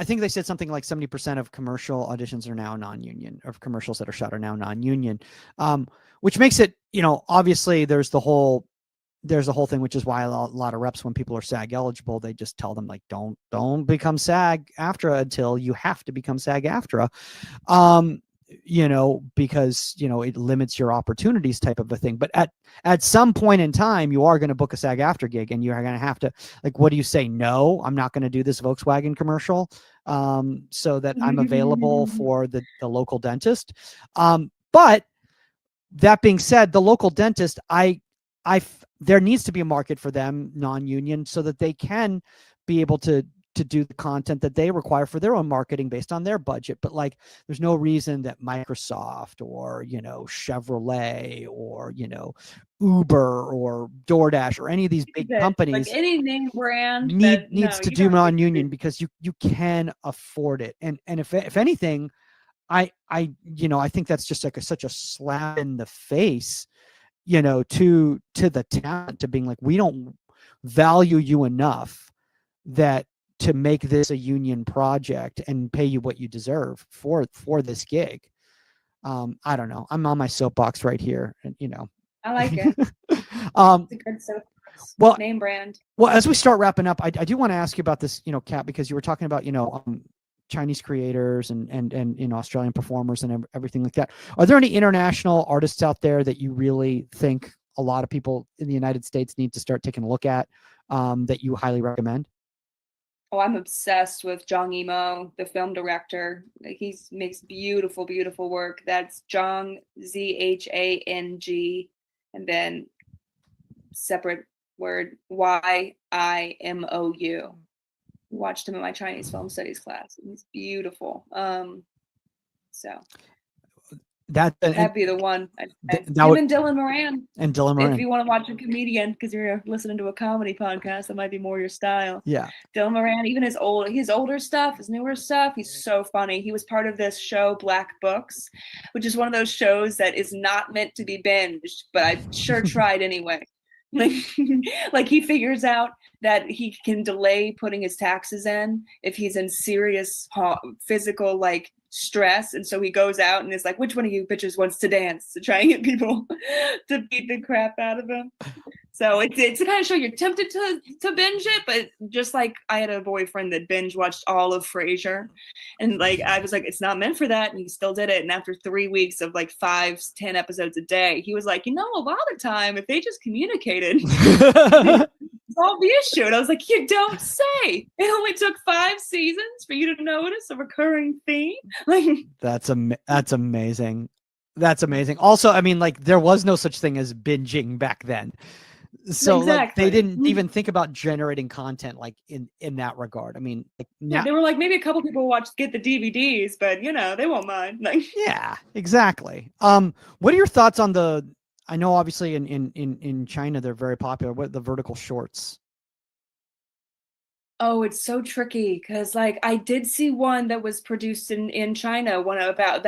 think they said something like 70% of commercial auditions are now non-union, or commercials that are shot are now non-union, which makes it, obviously there's the whole thing, which is why a lot of reps, when people are SAG eligible, they just tell them like, don't become SAG AFTRA until you have to become SAG AFTRA. Because, it limits your opportunities type of a thing. But at some point in time, you are going to book a SAG AFTRA gig, and you're going to have to, like, what do you say? No, I'm not going to do this Volkswagen commercial so that I'm available for the local dentist. But that being said, the local dentist, there needs to be a market for them, non-union, so that they can be able to do the content that they require for their own marketing based on their budget. But like, there's no reason that Microsoft or, Chevrolet or, Uber or DoorDash or any of these big companies, like any name brand needs to do non-union, because you can afford it. And if anything, I think that's just like such a slap in the face, to the talent, to being like, we don't value you enough that to make this a union project and pay you what you deserve for this gig. I don't know. I'm on my soapbox right here, and I like it. It's a good soapbox. Well, name brand. Well, as we start wrapping up, I do want to ask you about this, Kat, because you were talking about, Chinese creators and Australian performers and everything like that. Are there any international artists out there that you really think a lot of people in the United States need to start taking a look at, that you highly recommend? Oh, I'm obsessed with Zhang Yimou, the film director. He makes beautiful, beautiful work. That's Zhang, Zhang, and then separate word Yimou. Watched him in my Chinese film studies class. He's beautiful. So That'd be the one. that Him would, and Dylan Moran. and Dylan If Moran. you want to watch a comedian because you're listening to a comedy podcast, that might be more your style. Yeah. Dylan Moran, even his older stuff, his newer stuff, he's so funny. He was part of this show, Black Books, which is one of those shows that is not meant to be binged, but I sure tried anyway. Like he figures out that he can delay putting his taxes in if he's in serious physical like stress, and so he goes out and is like, which one of you bitches wants to dance, to try and get people to beat the crap out of him. So it's the kind of show you're tempted to binge it, but just like I had a boyfriend that binge watched all of Frasier, and like I was like, it's not meant for that, and he still did it. And after 3 weeks of like 5-10 episodes a day, he was like, a lot of time if they just communicated, solve the issue. And I was like, you don't say. It only took 5 seasons for you to notice a recurring theme. Like that's amazing. That's amazing. Also, I mean, like there was no such thing as binging back then. So exactly. like they didn't even think about generating content like in that regard. I mean, like now, they were like, maybe a couple people get the DVDs, but they won't mind. Like yeah, exactly. What are your thoughts on I know obviously in China they're very popular. What the vertical shorts? Oh, it's so tricky because like I did see one that was produced in China, one about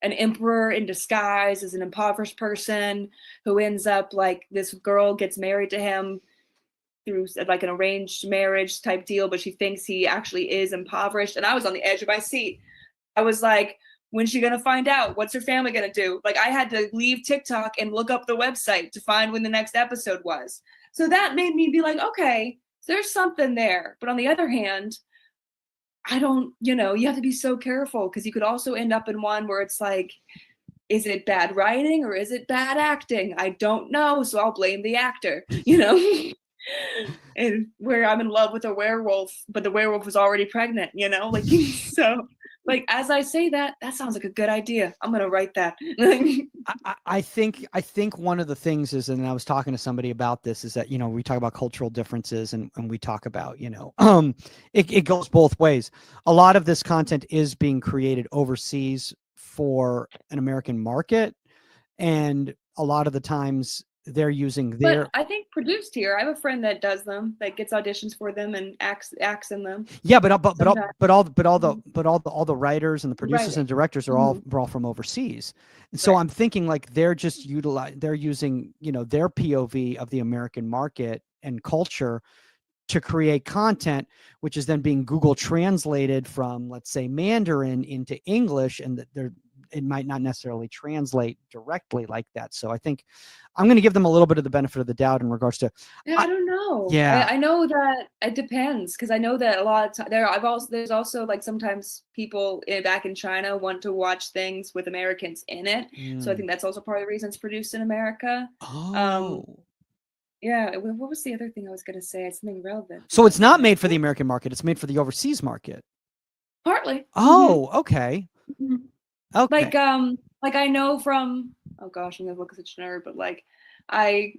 an emperor in disguise as an impoverished person who ends up like this girl gets married to him through like an arranged marriage type deal, but she thinks he actually is impoverished. And I was on the edge of my seat. I was like, when's she gonna find out? What's her family gonna do? Like I had to leave TikTok and look up the website to find when the next episode was. So that made me be like, okay, there's something there. But on the other hand, I don't, you have to be so careful because you could also end up in one where it's like, is it bad writing or is it bad acting? I don't know. So I'll blame the actor, and where I'm in love with a werewolf, but the werewolf was already pregnant, like, so like, as I say that sounds like a good idea. I'm going to write that. I think one of the things is, and I was talking to somebody about this, is that, we talk about cultural differences and we talk about, it goes both ways. A lot of this content is being created overseas for an American market. And a lot of the times they're using their, but I think produced here. I have a friend that does them, that gets auditions for them and acts in them. Yeah, but all the writers and the producers and directors are all from overseas. And so I'm thinking like they're just they're using, their POV of the American market and culture to create content, which is then being Google translated from, let's say, Mandarin into English, and that it might not necessarily translate directly like that. So I think I'm going to give them a little bit of the benefit of the doubt in regards to. Yeah, I don't know. Yeah, I know that it depends because I know that a lot of there's also like sometimes people back in China want to watch things with Americans in it. So I think that's also part of the reason it's produced in America. Oh. Yeah. What was the other thing I was going to say? It's something relevant. So it's not made for the American market. It's made for the overseas market. Partly. Oh, okay. Mm-hmm. Okay. Like I know from, oh gosh, I'm gonna look at such a nerd, but like I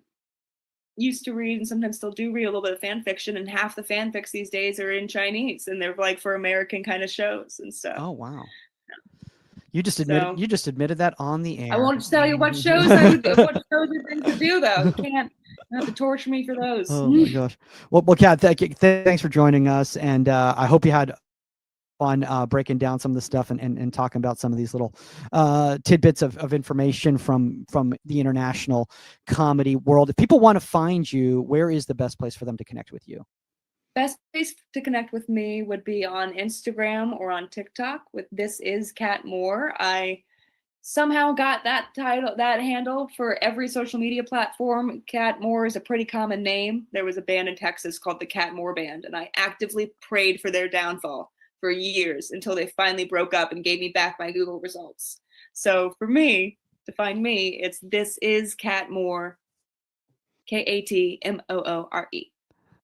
used to read and sometimes still do read a little bit of fan fiction, and half the fanfics these days are in Chinese, and they're like for American kind of shows and stuff. Oh wow. You just admitted that on the air. I won't tell you what shows are things to do though. You can't have to torture me for those. Oh my gosh. Well, Kat, thanks for joining us, and I hope you had fun breaking down some of the stuff and talking about some of these little tidbits of information from the international comedy world. If people want to find you, where is the best place for them to connect with you? Best place to connect with me would be on Instagram or on TikTok with This Is Kat Moore. I somehow got that handle for every social media platform. Kat Moore is a pretty common name. There was a band in Texas called the Kat Moore Band, and I actively prayed for their downfall for years until they finally broke up and gave me back my Google results. So for me, to find me, it's This Is Kat Moore, KATMOORE.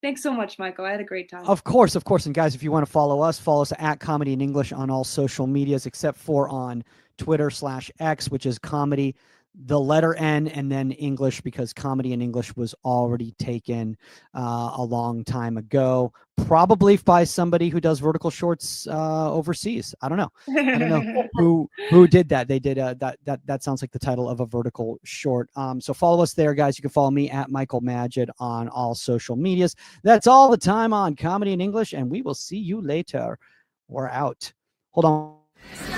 Thanks so much, Michael. I had a great time. Of course. And guys, if you want to follow us at Comedy in English on all social medias, except for on Twitter/X, which is comedy, the letter N, and then English, because Comedy in English was already taken a long time ago. probably by somebody who does vertical shorts overseas. I don't know. I don't know who did that. They did that sounds like the title of a vertical short. So follow us there, guys. You can follow me at Michael Magid on all social medias. That's all the time on Comedy in English, and we will see you later. We're out. Hold on.